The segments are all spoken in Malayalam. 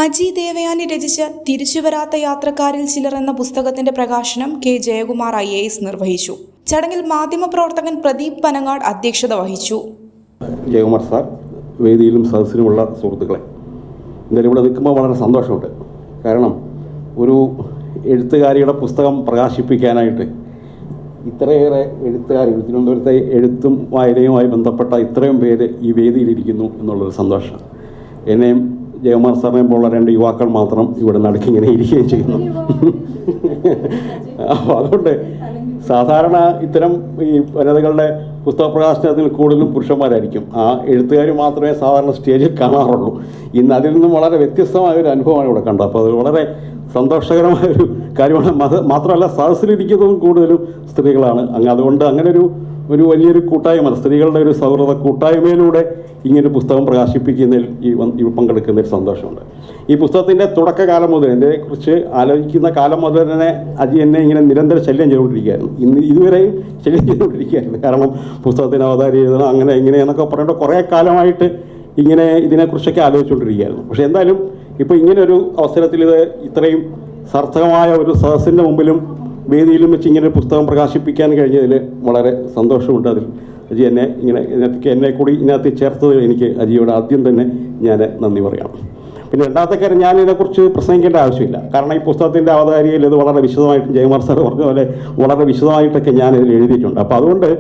അജി ദേവയാനി രചിച്ച തിരിച്ചുവരാത്ത യാത്രക്കാരിൽ ചിലർ എന്ന പുസ്തകത്തിന്റെ പ്രകാശനം കെ ജയകുമാർ IAS നിർവഹിച്ചു. ചടങ്ങിൽ മാധ്യമപ്രവർത്തകൻ പ്രദീപ് പനങ്ങാട് അധ്യക്ഷത വഹിച്ചു. ജയകുമാർ സാർ, വേദിയിലും സദസ്സിലുമുള്ള സുഹൃത്തുക്കളെ, എന്തായാലും ഇവിടെ നിൽക്കുമ്പോൾ വളരെ സന്തോഷമുണ്ട്. കാരണം ഒരു എഴുത്തുകാരിയുടെ പുസ്തകം പ്രകാശിപ്പിക്കാനായിട്ട് ഇത്രയേറെ എഴുത്തുകാർ, തിരുവനന്തപുരത്തെ എഴുത്തും വായനയുമായി ബന്ധപ്പെട്ട ഇത്രയും പേര് ഈ വേദിയിലിരിക്കുന്നു എന്നുള്ളൊരു സന്തോഷം. എന്നെയും ജയകുമാർ സാറിനെയും പോലുള്ള 2 യുവാക്കൾ മാത്രം ഇവിടെ നടുക്കിങ്ങനെ ഇരിക്കുകയും ചെയ്യുന്നു. അപ്പോൾ അതുകൊണ്ട് സാധാരണ ഇത്തരം ഈ വനിതകളുടെ പുസ്തക പ്രകാശനത്തിൽ കൂടുതലും പുരുഷന്മാരായിരിക്കും. ആ എഴുത്തുകാർ മാത്രമേ സാധാരണ സ്റ്റേജിൽ കാണാറുള്ളൂ. ഇന്ന് അതിൽ നിന്നും വളരെ വ്യത്യസ്തമായൊരു അനുഭവമാണ് ഇവിടെ കണ്ടത്. അപ്പോൾ അത് വളരെ സന്തോഷകരമായൊരു കാര്യമാണ്. മാത്രമല്ല സദസ്സിലിരിക്കുന്നതും കൂടുതലും സ്ത്രീകളാണ്. അതുകൊണ്ട് അങ്ങനെ ഒരു വലിയൊരു കൂട്ടായ്മ, സ്ത്രീകളുടെ ഒരു സൗഹൃദ കൂട്ടായ്മയിലൂടെ ഇങ്ങനെ പുസ്തകം പ്രകാശിപ്പിക്കുന്നതിൽ ഈ പങ്കെടുക്കുന്നതിൽ സന്തോഷമുണ്ട്. ഈ പുസ്തകത്തിൻ്റെ തുടക്കകാലം മുതൽ, ഇതിനെക്കുറിച്ച് ആലോചിക്കുന്ന കാലം മുതൽ തന്നെ അജി എന്നെ ഇങ്ങനെ നിരന്തരം ശല്യം ചെയ്തുകൊണ്ടിരിക്കുകയായിരുന്നു. ഇതുവരെയും ശല്യം ചെയ്തുകൊണ്ടിരിക്കുകയായിരുന്നു. കാരണം പുസ്തകത്തിന് അവതാരം എഴുതണം, അങ്ങനെ ഇങ്ങനെയെന്നൊക്കെ പറഞ്ഞിട്ട് കുറേ കാലമായിട്ട് ഇങ്ങനെ ഇതിനെക്കുറിച്ചൊക്കെ ആലോചിച്ചുകൊണ്ടിരിക്കുകയായിരുന്നു. പക്ഷേ എന്തായാലും ഇപ്പോൾ ഇങ്ങനൊരു അവസരത്തിൽ ഇത് ഇത്രയും സാർത്ഥകമായ ഒരു സദസ്സിൻ്റെ മുമ്പിലും വേദിയിലും വെച്ച് ഇങ്ങനെ പുസ്തകം പ്രകാശിപ്പിക്കാൻ കഴിഞ്ഞതിൽ വളരെ സന്തോഷമുണ്ട്. അതിൽ അജി എന്നെ കൂടി ഇതിനകത്ത് ചേർത്തതിൽ എനിക്ക് അജിയോട് ആദ്യം തന്നെ ഞാൻ നന്ദി പറയാം. പിന്നെ രണ്ടാമത്തെ കാര്യം, ഞാൻ ഇതിനെക്കുറിച്ച് പ്രസംഗിക്കേണ്ട ആവശ്യമില്ല. കാരണം ഈ പുസ്തകത്തിൻ്റെ അവതാരികയിൽ ഇത് വളരെ വിശദമായിട്ട് ജയകുമാർ സാർ പറഞ്ഞ പോലെ വളരെ വിശദമായിട്ടൊക്കെ ഞാൻ ഇതിൽ എഴുതിയിട്ടുണ്ട്. അപ്പോൾ അതുകൊണ്ട്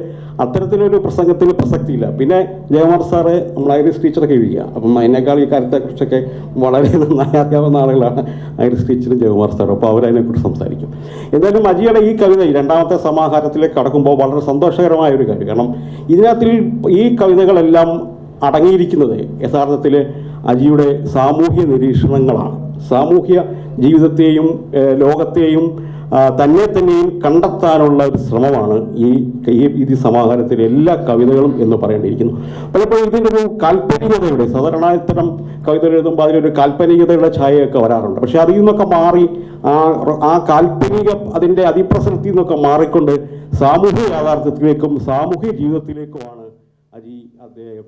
അത്തരത്തിലൊരു പ്രസംഗത്തിന് പ്രസക്തിയില്ല. പിന്നെ ജയകുമാർ സാറ് നമ്മൾ ഐറിസ് ടീച്ചറൊക്കെ എഴുതിക്കുക, അപ്പം അതിനേക്കാൾ ഈ കാര്യത്തെക്കുറിച്ചൊക്കെ വളരെ നന്നായി അറിയാവുന്ന ആളുകളാണ് ഐറിസ് ടീച്ചറും ജയകുമാർ സാറും. അപ്പോൾ അവരതിനെക്കുറിച്ച് സംസാരിക്കും. എന്തായാലും അജിയുടെ ഈ കവിത രണ്ടാമത്തെ സമാഹാരത്തിലേക്ക് കടക്കുമ്പോൾ വളരെ സന്തോഷകരമായ ഒരു കാര്യം. കാരണം ഇതിനകത്തിൽ ഈ കവിതകളെല്ലാം അടങ്ങിയിരിക്കുന്നത് യഥാർത്ഥത്തിൽ അജിയുടെ സാമൂഹ്യ നിരീക്ഷണങ്ങളാണ്. സാമൂഹ്യ ജീവിതത്തെയും ലോകത്തെയും തന്നെയും കണ്ടെത്താനുള്ള ഒരു ശ്രമമാണ് ഈ സമാഹാരത്തിലെ എല്ലാ കവിതകളും എന്ന് പറയേണ്ടിയിരിക്കുന്നു. പലപ്പോഴും ഇതിൻ്റെ ഒരു കാൽപ്പനികതയുടെ, സാധാരണ ഇത്തരം കവിതകൾ എഴുതുമ്പോൾ അതിലൊരു കാൽപ്പനികതയുടെ ഛായയൊക്കെ വരാറുണ്ട്. പക്ഷെ അതിൽ നിന്നൊക്കെ മാറി ആ കാൽപ്പനിക അതിൻ്റെ അതിപ്രസക്തിയിൽ നിന്നൊക്കെ മാറിക്കൊണ്ട് സാമൂഹ്യ യാഥാർത്ഥ്യത്തിലേക്കും സാമൂഹ്യ ജീവിതത്തിലേക്കുമാണ് അജി അദ്ദേഹം